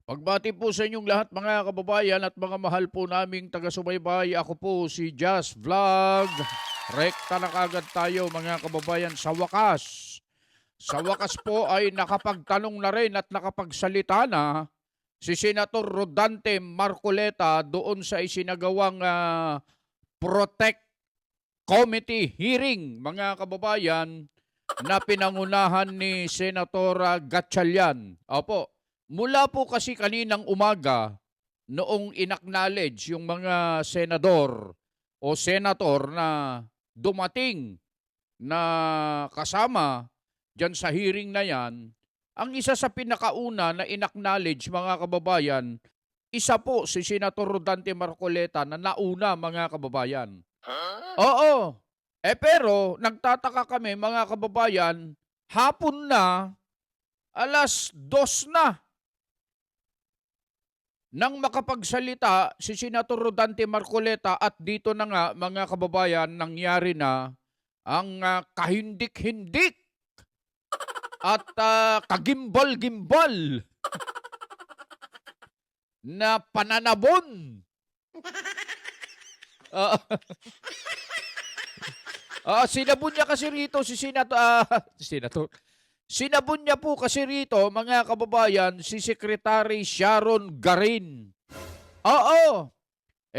Pagbati po sa inyong lahat mga kababayan at mga mahal po naming taga-subaybay. Ako po si Jazz Vlog. Rekta na kagad tayo mga kababayan sa wakas. Sa wakas po ay nakapagtanong na rin at nakapagsalita na si Senator Rodante Marcoleta doon sa isinagawang Protect Committee hearing mga kababayan na pinangunahan ni Senator Gatchalian. Opo, mula po kasi kaninang umaga noong inacknowledge yung mga senador o senator na dumating na kasama dyan sa hearing na yan, ang isa sa pinakauna na inacknowledge mga kababayan, isa po si Senator Rodante Marcoleta na nauna mga kababayan. Oo. Pero nagtataka kami mga kababayan, hapon na, 2:00 na nang makapagsalita si Senator Rodante Marcoleta at dito na nga mga kababayan nangyari na ang kahindik-hindik at kagimbal-gimbal na pananabon. Ah, sinabon niya kasi rito si Senator. Sinabon niya po kasi rito, mga kababayan, si Secretary Sharon Garin. Oo,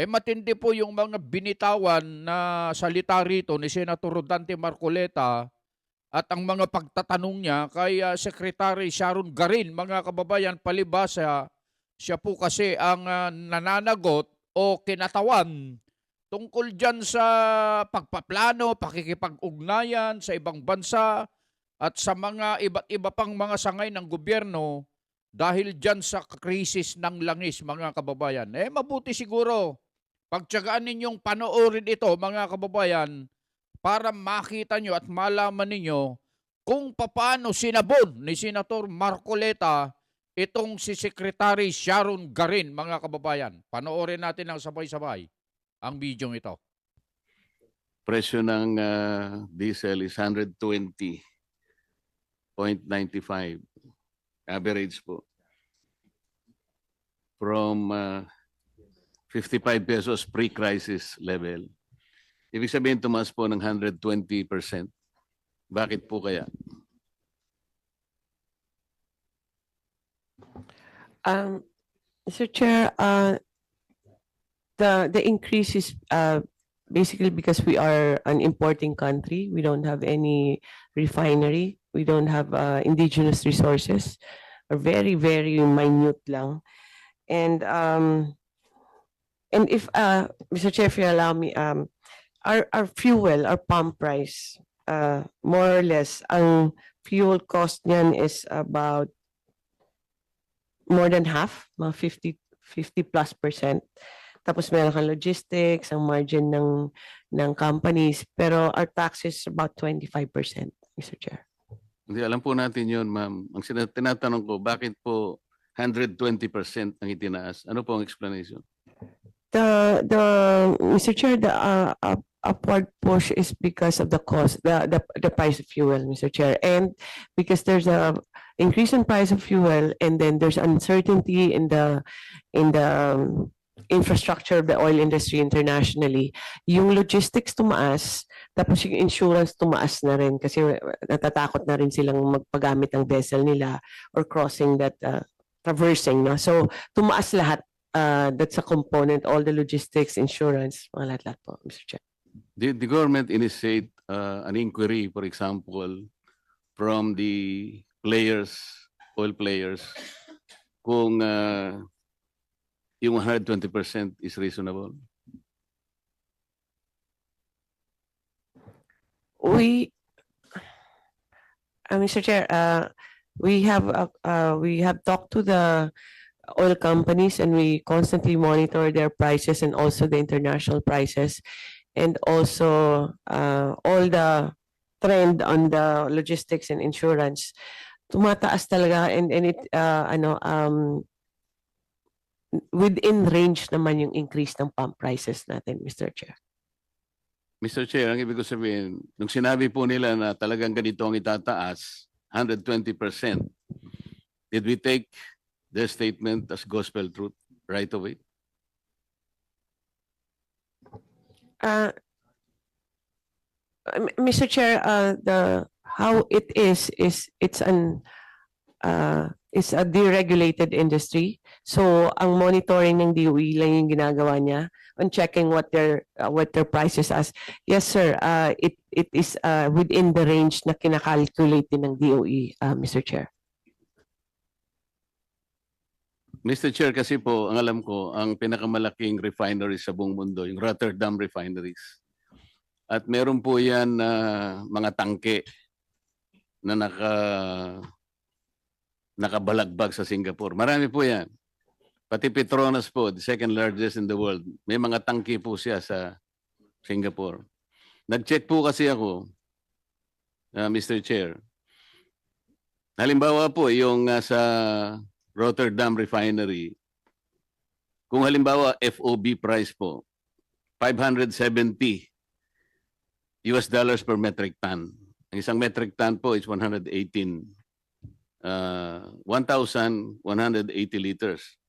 matindi po yung mga binitawan na salita rito ni Senator Rodante Marcoleta at ang mga pagtatanong niya kay Secretary Sharon Garin, mga kababayan, palibasa, siya po kasi ang nananagot o kinatawan tungkol dyan sa pagpaplano, pakikipag-ugnayan sa ibang bansa at sa mga iba't iba pang mga sangay ng gobyerno dahil dyan sa krisis ng langis, mga kababayan. Mabuti siguro, pagtyagaan ninyong panoorin ito, mga kababayan, para makita nyo at malaman ninyo kung paano sinabon ni Senator Marcoleta itong si Secretary Sharon Garin, mga kababayan. Panoorin natin ang sabay-sabay ang video ito. Presyo ng diesel is 120.95 average po. From 55 pesos pre-crisis level. Ibig sabihin tumaas po ng 120%. Bakit po kaya? Mr. Chair, the increase is basically because we are an importing country. We don't have any refinery. We don't have indigenous resources, or very, very minute lang. And if Mr. Chair, if you allow me, our fuel, our pump price, more or less, ang fuel cost niyan is about more than half, mga 50+%. Tapos meron kang logistics, ang margin ng companies, pero our tax is about 25%, Mr. Chair. Hindi, alam po natin yun, ma'am. Ang tinatanong ko, bakit po 120% ang itinaas? Ano po ang explanation? Mr. Chair, the upward push is because of the cost, the price of fuel, Mr. Chair, and because there's a increase in price of fuel, and then there's uncertainty in the infrastructure of the oil industry internationally. Yung logistics tumaas, tapos yung insurance tumaas na rin kasi natatakot na rin silang magpagamit ng vessel nila or crossing that traversing, no? So tumaas lahat. That's a component, all the logistics, insurance, mga lahat po, Mr. Chair. The government initiate an inquiry, for example, from the players, oil players, kung yung 120% is reasonable? Mr. Chair, we have talked to the oil companies and we constantly monitor their prices and also the international prices and also all the trend on the logistics and insurance. Tumataas talaga and it within range naman yung increase ng pump prices natin, Mr. Chair. Mr. Chair, ang ibig ko sabihin, nung sinabi po nila na talagang ganito ang itataas, 120%, did we take their statement as gospel truth right away? Uh, Mr. Chair, the how it is it's a deregulated industry. So ang monitoring ng DOE lang yung ginagawa niya on checking what their prices as. Yes, sir. It is within the range na kinakalculate din ng DOE, Mr. Chair. Mr. Chair, kasi po, ang alam ko, ang pinakamalaking refinery sa buong mundo, yung Rotterdam Refineries. At meron po yan mga tangke na nakabalagbag sa Singapore. Marami po yan. Pati Petronas po, the second largest in the world. May mga tangke po siya sa Singapore. Nag-check po kasi ako, Mr. Chair. Halimbawa po, yung sa Rotterdam Refinery, kung halimbawa FOB price po, $570 per metric ton. Ang isang metric ton po is 1,180 liters.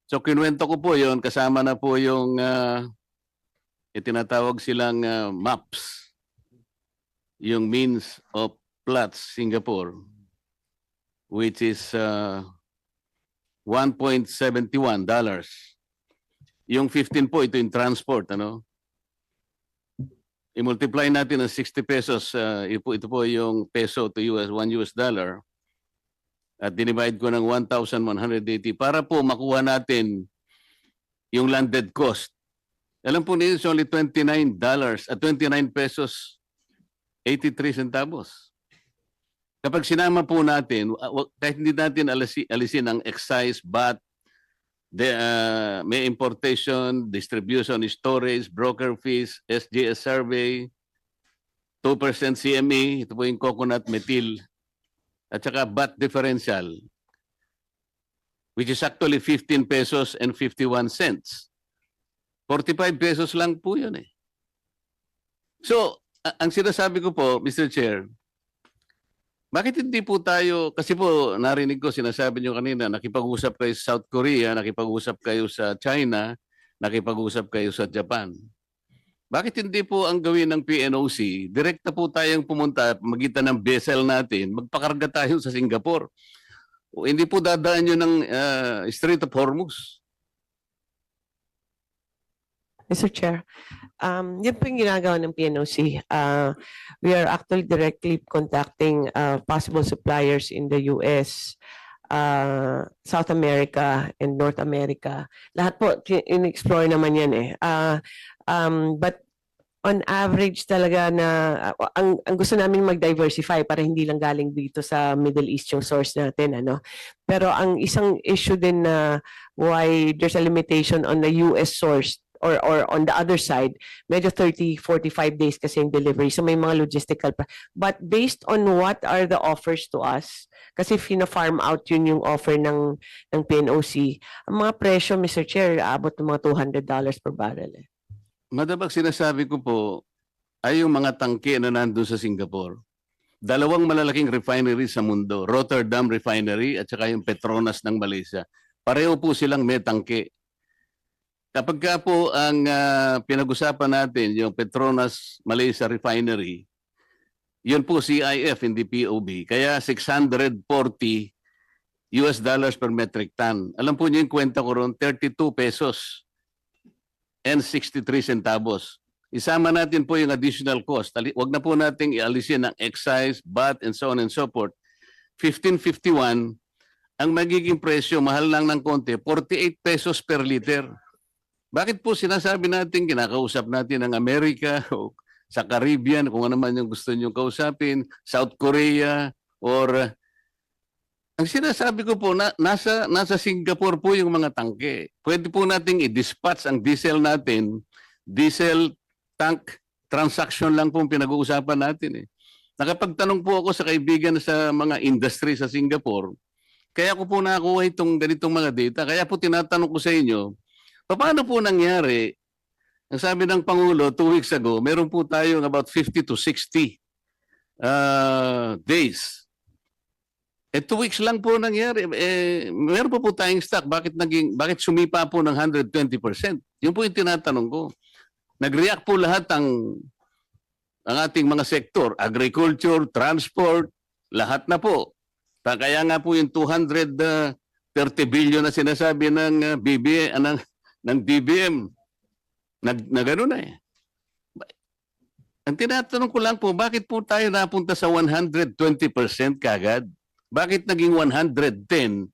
So kinuwento ko po yon, kasama na po yung itinatawag silang MAPS, yung means of Platts Singapore, which is $1.71. Yung 15 po, ito yung transport, ano? I-multiply natin ng 60 pesos, ito po yung peso to $1 at dinivide ko ng 1,180 para po makuha natin yung landed cost. Alam po niyo, it's only $29 at 29 pesos 83 centavos. Kapag sinama po natin, kahit hindi natin alisin ang excise, VAT, may importation, distribution, storage, broker fees, SGS survey, 2% CME, ito po yung coconut methyl, at saka VAT differential, which is actually 15 pesos and 51 cents. 45 pesos lang po yun eh. So, ang sinasabi ko po, Mr. Chair, bakit hindi po tayo, kasi po narinig ko, sinasabi nyo kanina, nakipag-usap kayo sa South Korea, nakipag-usap kayo sa China, nakipag-usap kayo sa Japan. Bakit hindi po ang gawin ng PNOC, direkta po tayong pumunta, magitan ng vessel natin, magpakarga tayo sa Singapore. O hindi po dadaan nyo ng Strait of Hormuz. Mr. Chair, yun po yung ginagawa ng PNOC. We are actually directly contacting possible suppliers in the US, South America, and North America. Lahat po, in-explore naman yan eh. But on average talaga na, ang gusto namin mag-diversify para hindi lang galing dito sa Middle East yung source natin. Ano? Pero ang isang issue din na why there's a limitation on the US source or on the other side, medyo 30-45 days kasi yung delivery. So may mga logistical pa. But based on what are the offers to us, kasi fina-farm out yun yung offer ng PNOC, ang mga presyo, Mr. Chair, abot ng mga $200 per barrel. Eh. Madabag sinasabi ko po, ay yung mga tangke na nandun sa Singapore. Dalawang malalaking refinery sa mundo, Rotterdam Refinery at saka yung Petronas ng Malaysia. Pareho po silang may tangke. Kapag ka po ang pinag-usapan natin, yung Petronas Malaysia Refinery, yun po CIF, hindi POB. Kaya $640 per metric ton. Alam po niyo yung kwenta ko ron, 32 pesos and 63 centavos. Isama natin po yung additional cost. Huwag na po nating ialisin ang excise, VAT, and so on and so forth. 15.51, ang magiging presyo, mahal lang ng konti, 48 pesos per liter. Bakit po sinasabi natin, kinakausap natin ang Amerika o sa Caribbean, kung ano man yung gusto nyo kausapin, South Korea, or ang sinasabi ko po, nasa Singapore po yung mga tangke. Pwede po nating i-dispatch ang diesel natin, diesel tank transaction lang po pinag-uusapan natin eh. Nakapagtanong po ako sa kaibigan sa mga industry sa Singapore, kaya ko po nakakuha itong ganitong mga data. Kaya po tinatanong ko sa inyo, paano po nangyari? Ang sabi ng Pangulo 2 weeks ago, meron po tayong about 50 to 60 days 2 weeks lang po nangyari. Meron po tayong stock. Bakit sumipa po ng 120%? Yun po yung tinatanong ko. Nag-react po lahat ang ating mga sektor, agriculture, transport, lahat na po. Kaya nga po yung 230 billion na sinasabi ng ng DBM, na gano'n na eh. Ang tinatanong ko lang po, bakit po tayo napunta sa 120% kagad? Bakit naging 110,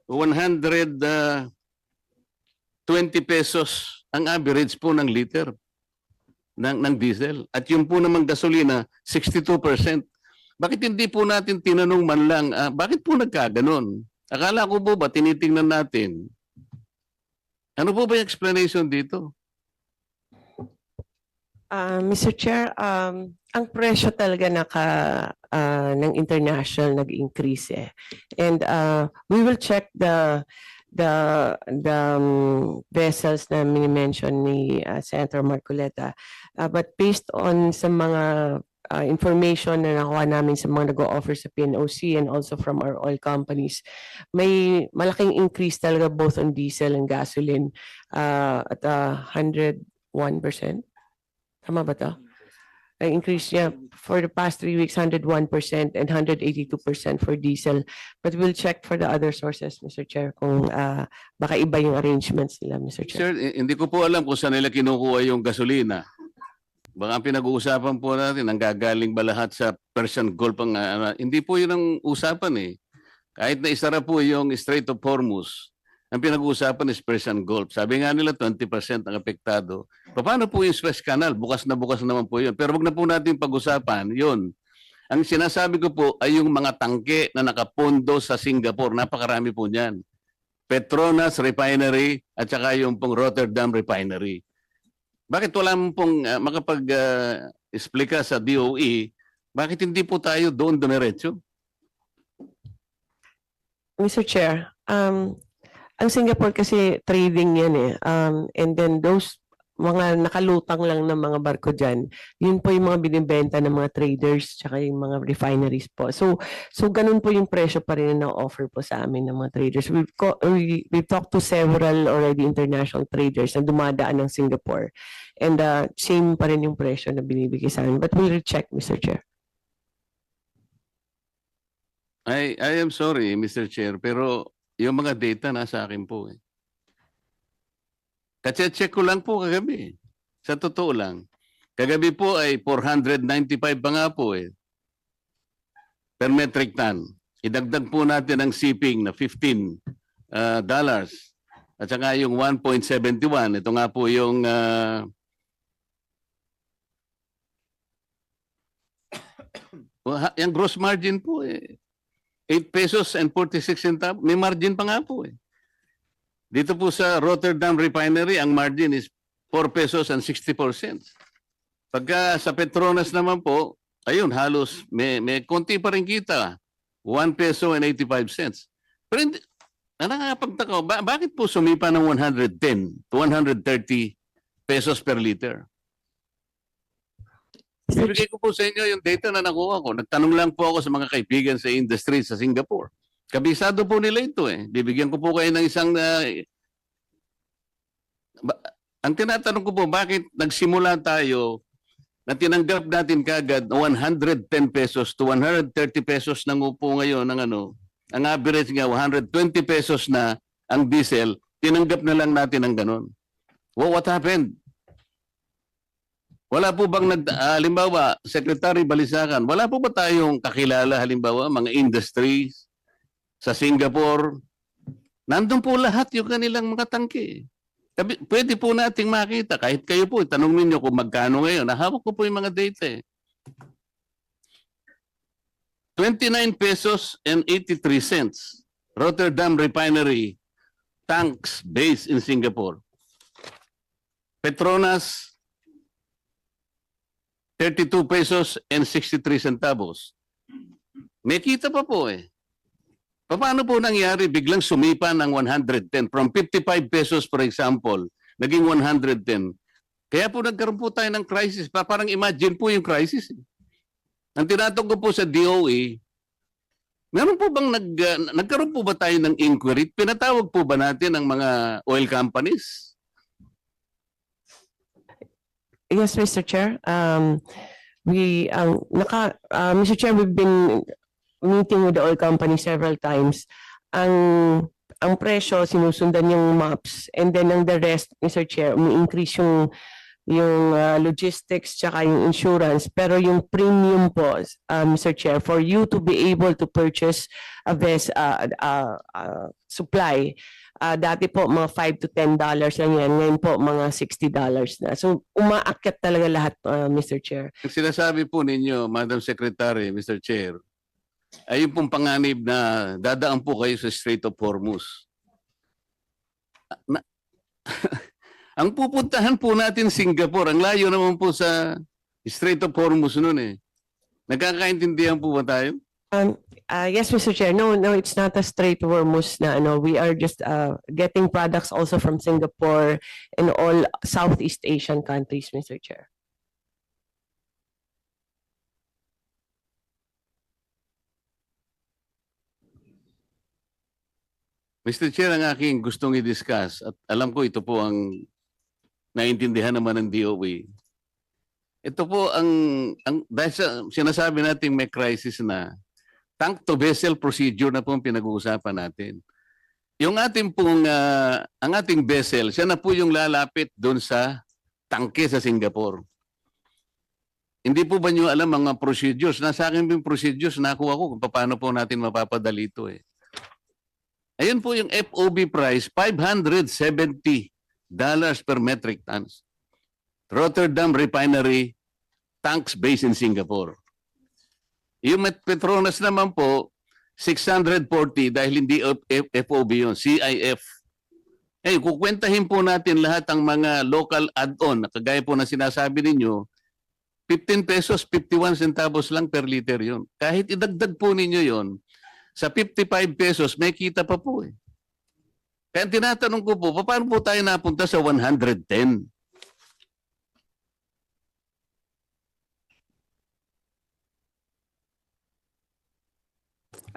120 pesos ang average po ng liter ng diesel? At yung po namang gasolina, 62%. Bakit hindi po natin tinanong man lang, bakit po nagkaganon? Akala ko po ba, tinitingnan natin. Ano po ba yung explanation dito? Mr. Chair, ang presyo talaga ng international nag-increase eh. And we will check the vessels na mini-mention ni Senator Marcoleta. But based on sa mga information na nakuha namin sa mga nag-o-offer sa PNOC and also from our oil companies, may malaking increase talaga both on diesel and gasoline at 101%. Tama ba ito? Ang increase niya for the past 3 weeks, 101% and 182% for diesel. But we'll check for the other sources, Mr. Chair, kung baka iba yung arrangements nila, Mr. Chair. Sir, hindi ko po alam kung saan nila kinukuha yung gasolina. Baka ang pinag-uusapan po natin, ang gagaling ba lahat sa Persian Gulf? Hindi po yun ang usapan eh. Kahit na isara po yung Strait of Hormuz, ang pinag-uusapan is Persian Gulf. Sabi nga nila 20% ang apektado. Paano po yung Suez Canal? Bukas naman po yun. Pero wag na po natin pag-usapan yun. Ang sinasabi ko po ay yung mga tangke na nakapondo sa Singapore. Napakarami po niyan. Petronas Refinery at saka yung pong Rotterdam Refinery. Bakit wala mo pong makapag-explika sa DOE? Bakit hindi po tayo doon dumiretso? Mr. Chair, ang Singapore kasi trading yan eh. And then those mga nakalutang lang ng mga barko dyan, yun po yung mga binibenta ng mga traders tsaka yung mga refineries po. So ganun po yung presyo pa rin na offer po sa amin ng mga traders. We've talked to several already international traders na dumadaan ng Singapore. And same pa rin yung presyo na binibigay sa amin. But we'll check, Mr. Chair. I am sorry, Mr. Chair, pero yung mga data nasa akin po eh. Kasi-check ko lang po kagabi. Sa totoo lang. Kagabi po ay 495 pa nga po eh. Per metric ton. Idagdag po natin ang shipping na $15. At saka yung 1.71. Ito nga po yung yung gross margin po eh. 8 pesos and 46 centavos. May margin pa nga po eh. Dito po sa Rotterdam Refinery, ang margin is 4 pesos and 64 cents. Pagka sa Petronas naman po, ayun, halos may konti pa rin kita. 1 peso and 85 cents. Pero hindi, nakakapagtaka, bakit po sumipa ng 110 to 130 pesos per liter? Bibigay ko po sa inyo yung data na nakuha ko. Nagtanong lang po ako sa mga kaibigan sa industry sa Singapore. Kabisado po nila ito eh. Bibigyan ko po kayo ng isang... ang tinatanong ko po, bakit nagsimula tayo na tinanggap natin kagad 110 pesos to 130 pesos ng upo ngayon ng ang average nga 120 pesos na ang diesel, tinanggap na lang natin ang ganun. Well, what happened? Wala po bang halimbawa, Secretary Balisacan, wala po ba tayong kakilala halimbawa mga industries sa Singapore? Nandun po lahat yung kanilang mga tangke. Pwede po nating makita, kahit kayo po, tanong ninyo kung magkano ngayon. Nahawak ko po yung mga data eh. 29 pesos and 83 cents. Rotterdam Refinery tanks based in Singapore. Petronas 32 pesos and 63 centavos. May kita pa po eh. Paano po nangyari biglang sumipa ng 110 from 55 pesos for example, naging 110. Kaya po nagkaroon po tayo ng crisis. Parang imagine po yung crisis. Ang tinatanong ko po sa DOE, Meron po bang nagkaroon po ba tayo ng inquiry? Pinatawag po ba natin ang mga oil companies? Yes, Mr. Chair. Mr. Chair, we've been meeting with the oil company several times. Ang presyo, sinusundan yung maps. And then ang the rest, Mr. Chair, umi-increase yung logistics tsaka yung insurance. Pero yung premium po, Mr. Chair, for you to be able to purchase a supply, dati po mga $5 to $10 lang yan. Ngayon po mga $60 na. So umaakyat talaga lahat, Mr. Chair. Ang sinasabi po ninyo, Madam Secretary, Mr. Chair, ay yung pong panganib na dadaan po kayo sa Strait of Hormuz. Ang pupuntahan po natin Singapore, ang layo naman po sa Strait of Hormuz noon eh. Nagkakaintindihan po ba tayo? Yes, Mr. Chair. No, it's not a straight Hormuz na ano. We are just getting products also from Singapore and all Southeast Asian countries, Mr. Chair. Mr. Chair, ang aking gustong i-discuss, at alam ko ito po ang naintindihan naman ng DOE. Ito po dahil sa sinasabi natin may crisis na, tank to vessel procedure na po ang pinag-uusapan natin. Yung ating pong, ang ating vessel, siya na po yung lalapit doon sa tangke sa Singapore. Hindi po ba nyo alam mga procedures? Nasa akin yung procedures, nakuha ko kung paano po natin mapapadali ito eh. Ayun po yung FOB price, $570 per metric tons. Rotterdam Refinery, tanks based in Singapore. Yung Petronas naman po, 640 dahil hindi FOB yun, CIF. Eh, kukwentahin po natin lahat ang mga local add-on, kagaya po na sinasabi ninyo, 15 pesos, 51 centavos lang per liter yun. Kahit idagdag po ninyo yun, sa 55 pesos, may kita pa po eh. Kaya tinatanong ko po, paano po tayo napunta sa 110?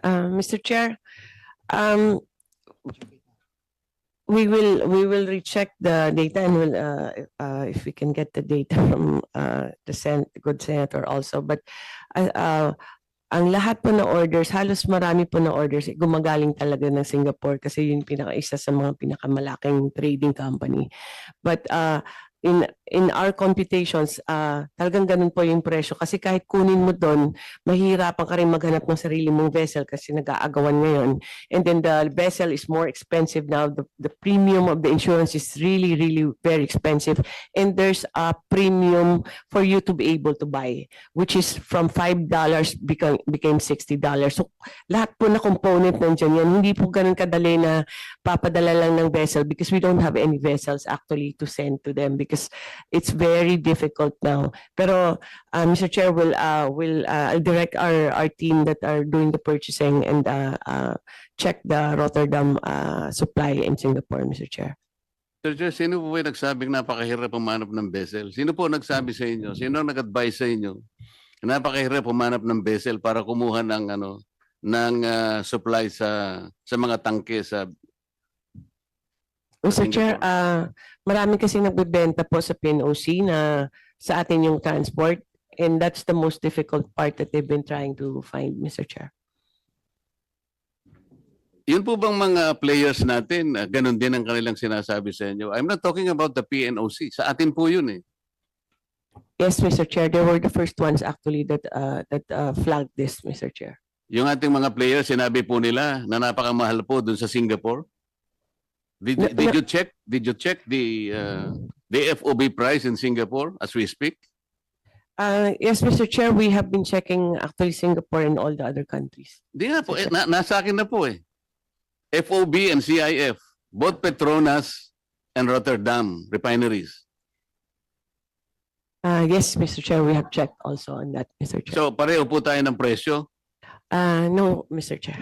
Mr. Chair, we will recheck the data and we'll if we can get the data from the good senator also. But ang lahat po na orders, halos marami po na orders, gumagaling talaga ng Singapore kasi yun isa sa mga pinakamalaking trading company. But in our computations, talagang ganun po yung presyo. Kasi kahit kunin mo doon, mahihirapan ka rin maghanap ng sarili mong vessel kasi nag-aagawan ngayon. And then the vessel is more expensive now. The premium of the insurance is really, really very expensive. And there's a premium for you to be able to buy, which is from $5 became $60. So lahat po na component nandiyan yan. Hindi po ganun kadali na papadala lang ng vessel because we don't have any vessels actually to send to them because it's very difficult now. Pero Mr. Chair, I'll direct our team that are doing the purchasing and check the Rotterdam supply in Singapore, Mr. Chair. Sir Chair, sino po ba nagsabing napakahirap pumanap ng vessel? Sino po nagsabi sa inyo? Sino nag-advise sa inyo? Napakahirap pumanap ng vessel para kumuha ng supply sa mga tangke sa Mr. Chair, marami kasi nagbebenta po sa PNOC na sa atin yung transport and that's the most difficult part that they've been trying to find, Mr. Chair. Yun po bang mga players natin, ganun din ang kanilang sinasabi sa inyo? I'm not talking about the PNOC. Sa atin po yun eh. Yes, Mr. Chair, they were the first ones actually that flagged this, Mr. Chair. Yung ating mga players, sinabi po nila na napakamahal po dun sa Singapore. Did you check the FOB price in Singapore as we speak? Yes, Mr. Chair, we have been checking actually Singapore and all the other countries. Di nga po, nasa akin na po eh. FOB and CIF, both Petronas and Rotterdam refineries. Yes, Mr. Chair, we have checked also on that, Mr. Chair. So pareho po tayo ng presyo. No, Mr. Chair.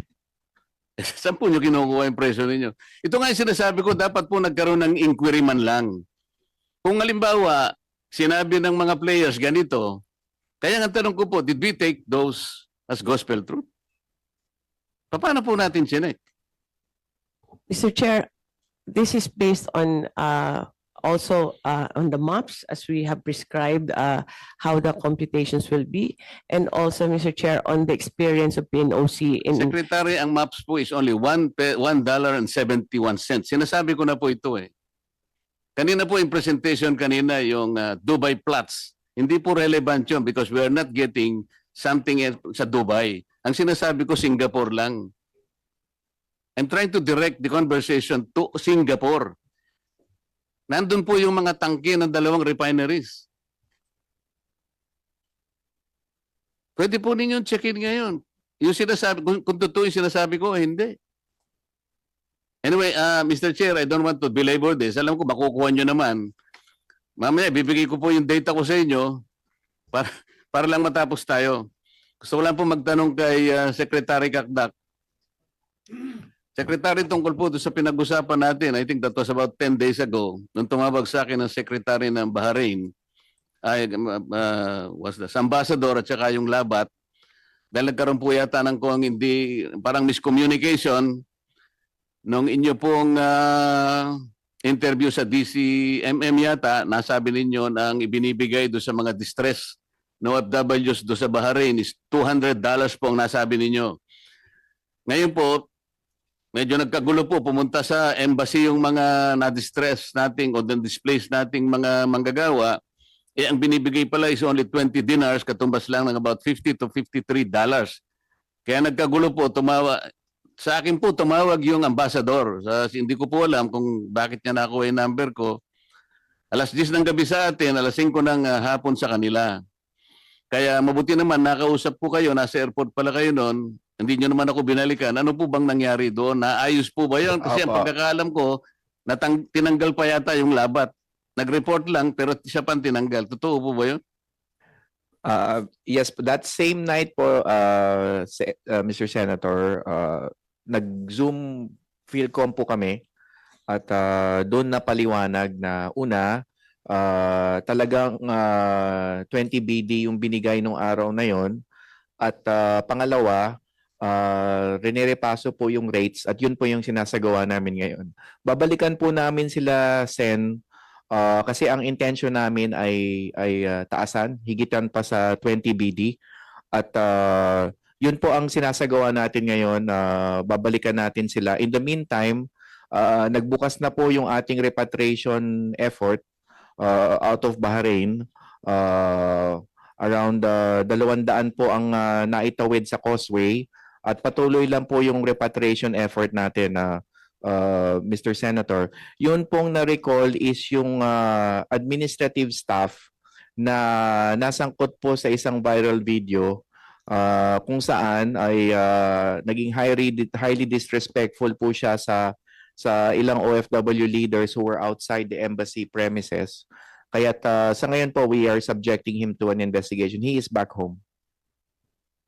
Saan po nyo kinukuha yung presyo ninyo? Ito nga yung sinasabi ko, dapat po nagkaroon ng inquiry man lang. Kung halimbawa, sinabi ng mga players ganito, kaya nga tanong ko po, did we take those as gospel truth? Paano po natin chinek? Mr. Chair, this is based on also on the maps as we have prescribed how the computations will be, and also, Mr. Chair, on the experience of PNOC in Secretary, ang maps po is only $1.71. Sinasabi ko na po ito eh. Kanina po yung presentation kanina, yung Dubai plots. Hindi po relevant yun because we are not getting something sa Dubai. Ang sinasabi ko, Singapore lang. I'm trying to direct the conversation to Singapore. Nandun po yung mga tangke ng dalawang refineries. Pwede po ninyong check-in ngayon. Yung sinasabi, kung totoo yung sinasabi ko, hindi. Anyway, Mr. Chair, I don't want to belabor this. Alam ko, makukuha nyo naman. Mamaya, bibigay ko po yung data ko sa inyo para lang matapos tayo. Gusto ko lang po magtanong kay Secretary Kakdak. Secretary, tungkol po sa pinag-usapan natin, I think that was about 10 days ago, nung tumawag sa akin ng Secretary ng Bahrain, was the Ambassador at saka yung Labat, dahil nagkaroon po yata ng kung hindi, parang miscommunication nung inyo pong interview sa DCMM yata, nasabi ninyo na ang ibinibigay do sa mga distress na OFWs do sa Bahrain is $200 po ang nasabi ninyo. Ngayon po, medyo nagkagulo po, pumunta sa embassy yung mga na-distress nating o displaced nating mga manggagawa, ang binibigay pala is only 20 dinars, katumbas lang ng about $50 to $53. Kaya nagkagulo po, sa akin po tumawag yung ambassador. Hindi ko po alam kung bakit niya nakuha yung number ko. Alas 10 ng gabi sa atin, alas 5 ng hapon sa kanila. Kaya mabuti naman, nakausap po kayo, nasa airport pala kayo noon, hindi nyo naman ako binalikan. Ano po bang nangyari doon? Naayos po ba yun? Kasi ang pagkakaalam ko, tinanggal pa yata yung Labat. Nag-report lang pero siya pa tinanggal. Totoo po ba yun? Yes, that same night po, Mr. Senator, nag-Zoom Philcom po kami at doon napaliwanag na una, talagang 20 BD yung binigay nung araw na yon at pangalawa, rinirepaso po yung rates at yun po yung sinasagawa namin ngayon. Babalikan po namin sila, Sen, kasi ang intention namin ay taasan, higitan pa sa 20 BD at yun po ang sinasagawa natin ngayon, babalikan natin sila. In the meantime, nagbukas na po yung ating repatriation effort out of Bahrain. Around 200 po ang naitawid sa causeway at patuloy lang po yung repatriation effort natin, Mr. Senator. Yun pong na-recall is yung administrative staff na nasangkot po sa isang viral video kung saan ay naging highly disrespectful po siya sa ilang OFW leaders who were outside the embassy premises. Kaya't sa ngayon po, we are subjecting him to an investigation. He is back home.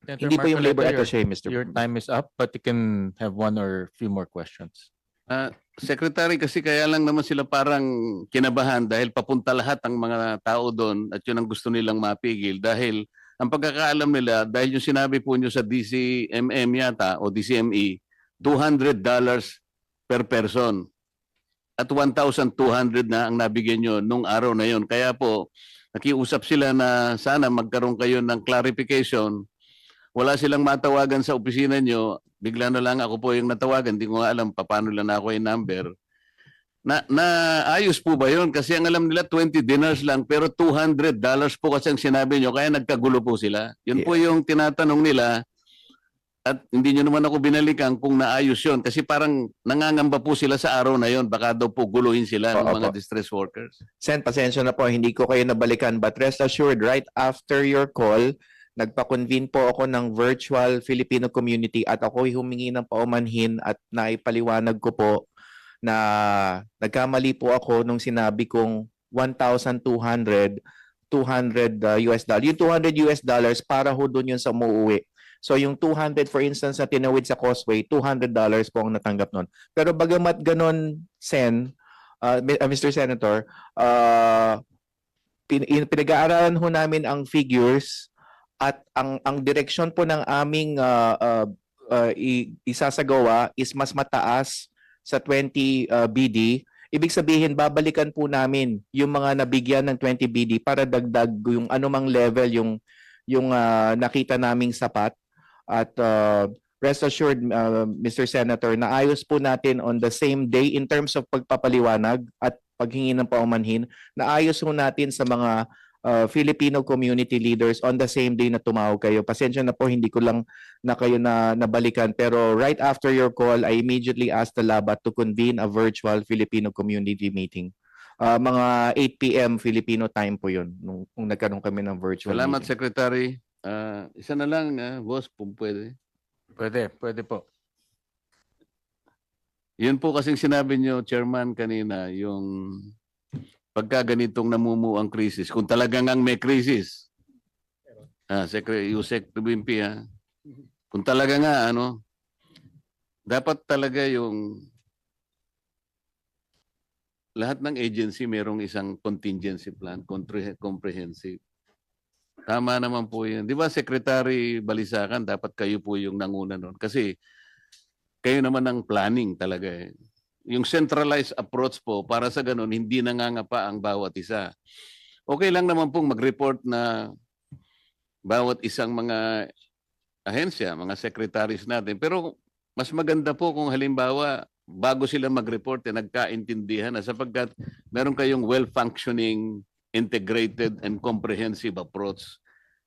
Senator Hindi po yung labor Marcoleta, attaché, Mr. your time is up, but you can have one or few more questions. Secretary, kasi kaya lang naman sila parang kinabahan dahil papunta lahat ang mga tao doon at yun ang gusto nilang mapigil dahil ang pagkakaalam nila, dahil yung sinabi po nyo sa DCMM yata o DCME, $200 per person at 1,200 na ang nabigyan nyo nung araw na yon. Kaya po, nakiusap sila na sana magkaroon kayo ng clarification. Wala silang matawagan sa opisina nyo. Bigla na lang ako po yung natawagan. Hindi ko nga alam paano lang ako yung number. Ayos po ba yun? Kasi ang alam nila 20 dinars lang pero $200 po kasi ang sinabi nyo. Kaya nagkagulo po sila. Yun po yung tinatanong nila. At hindi nyo naman ako binalikan kung naayos yun. Kasi parang nangangamba po sila sa araw na yun. Baka daw po guluhin sila ng mga distress workers. Sen, pasensya na po, hindi ko kayo nabalikan. But rest assured, right after your call, nagpa-convene po ako ng virtual Filipino community at ako'y humingi ng paumanhin at naipaliwanag ko po na nagkamali po ako nung sinabi kong 1,200 US dollar. Yung $200 para ho doon yun sa umuwi. So yung 200 for instance na tinawid sa causeway, $200 po ang natanggap nun. Pero bagamat ganon, Sen, Mr. Senator, pinag-aaralan ho namin ang figures at ang direksyon po ng aming isasagawa is mas mataas sa 20 BD, ibig sabihin babalikan po namin yung mga nabigyan ng 20 BD para dagdag yung anumang level yung nakita naming sapat. At rest assured, Mr. Senator, na ayos po natin on the same day in terms of pagpapaliwanag at paghingi ng paumanhin, na ayos po natin sa mga Filipino community leaders on the same day na tumawag kayo. Pasensya na po, hindi ko lang na kayo nabalikan. Pero right after your call, I immediately asked the LABAT to convene a virtual Filipino community meeting. Mga 8 p.m. Filipino time po yun, nung nagkaroon kami ng virtual Salamat, meeting. Secretary. Isa na lang, boss, kung pwede. Pwede po. Yun po kasing sinabi niyo, Chairman, kanina, yung pagka ganitong namumuo ang krisis, kung talagang ang may krisis, Secretary Yusek Tubimpi, kung talaga nga, dapat talaga yung lahat ng agency merong isang contingency plan, comprehensive. Tama naman po yun. Di ba, Secretary Balisacan, dapat kayo po yung nanguna nun. Kasi kayo naman ang planning talaga. Yung centralized approach po, para sa ganun, hindi nangangapa ang bawat isa. Okay lang naman pong mag-report na bawat isang mga ahensya, mga secretaries natin. Pero mas maganda po kung halimbawa, bago sila mag-report, nagkaintindihan na sapagkat meron kayong well-functioning, integrated and comprehensive approach.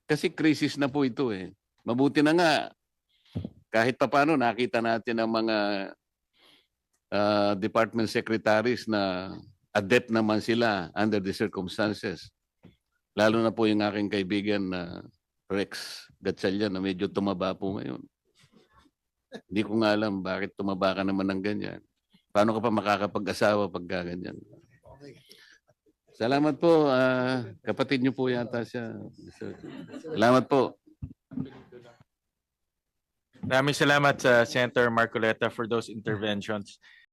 Kasi krisis na po ito eh. Mabuti na nga, kahit papaano nakita natin ang mga department secretaries na adept naman sila under the circumstances. Lalo na po yung aking kaibigan na Rex Gatchalian na medyo tumaba po ngayon. Hindi ko nga alam bakit tumaba ka naman ng ganyan. Paano ka pa makakapag-asawa pag ganyan? Salamat po. Kapatid niyo po yata siya. Salamat po. Maraming salamat sa Senator Marcoleta for those interventions.